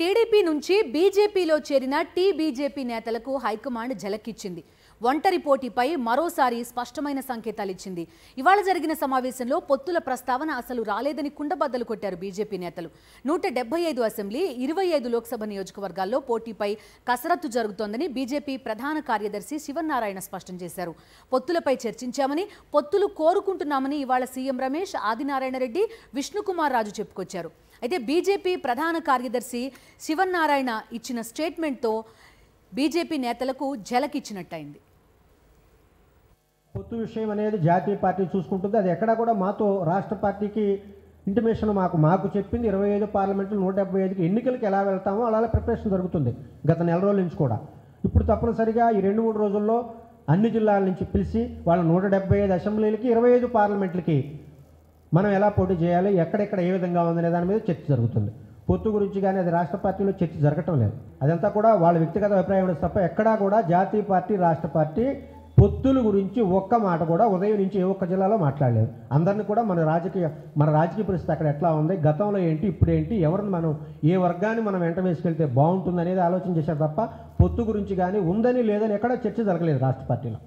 TDP నుంచి బీజేపీలో చేరిన టీబీజేపీ నేతలకు హైకమాండ్ ఝలకిచ్చింది. ఒంటరి పోటీపై మరోసారి స్పష్టమైన సంకేతాలు ఇచ్చింది. ఇవాళ జరిగిన సమావేశంలో పొత్తుల ప్రస్తావన అసలు రాలేదని కుండబద్దలు కొట్టారు బీజేపీ నేతలు. 175 అసెంబ్లీ, 25 లోక్సభ నియోజకవర్గాల్లో పోటీపై కసరత్తు జరుగుతోందని బీజేపీ ప్రధాన కార్యదర్శి శివనారాయణ స్పష్టం చేశారు. పొత్తులపై చర్చించామని, పొత్తులు కోరుకుంటున్నామని ఇవాళ సీఎం రమేష్, ఆదినారాయణ రెడ్డి, విష్ణుకుమార్ రాజు చెప్పుకొచ్చారు. అయితే బీజేపీ ప్రధాన కార్యదర్శి శివనారాయణ ఇచ్చిన స్టేట్మెంట్తో బీజేపీ నేతలకు ఝలకిచ్చినట్టయింది. పొత్తు విషయం అనేది జాతీయ పార్టీ చూసుకుంటుంది. అది ఎక్కడా కూడా మాతో రాష్ట్ర పార్టీకి ఇంటిమేషన్ మాకు చెప్పింది. 25 పార్లమెంట్లు 175కి ఎన్నికలకు ఎలా వెళ్తామో అలా ప్రిపరేషన్ జరుగుతుంది గత నెల రోజుల నుంచి కూడా. ఇప్పుడు తప్పనిసరిగా ఈ 2-3 రోజుల్లో అన్ని జిల్లాల నుంచి పిలిచి వాళ్ళ 175 అసెంబ్లీలకి 25 పార్లమెంట్లకి మనం ఎలా పోటీ చేయాలి, ఎక్కడెక్కడ ఏ విధంగా ఉందనే దాని మీద చర్చ జరుగుతుంది. పొత్తు గురించి కానీ అది రాష్ట్ర పార్టీలో చర్చ జరగటం లేదు. అదంతా కూడా వాళ్ళ వ్యక్తిగత అభిప్రాయం తప్ప ఎక్కడా కూడా జాతీయ పార్టీ, రాష్ట్ర పార్టీ పొత్తుల గురించి ఒక్క మాట కూడా ఉదయం నుంచి ఏ ఒక్క జిల్లాలో మాట్లాడలేదు. అందరినీ కూడా మన రాజకీయ పరిస్థితి అక్కడ ఎట్లా ఉంది, గతంలో ఏంటి, ఇప్పుడు ఏంటి, ఎవరిని మనం ఏ వర్గాన్ని మనం వెంట వేసుకెళ్తే బాగుంటుంది అనేది ఆలోచన చేశారు తప్ప పొత్తు గురించి కానీ ఉందని లేదని ఎక్కడా చర్చ జరగలేదు రాష్ట్ర పార్టీలో.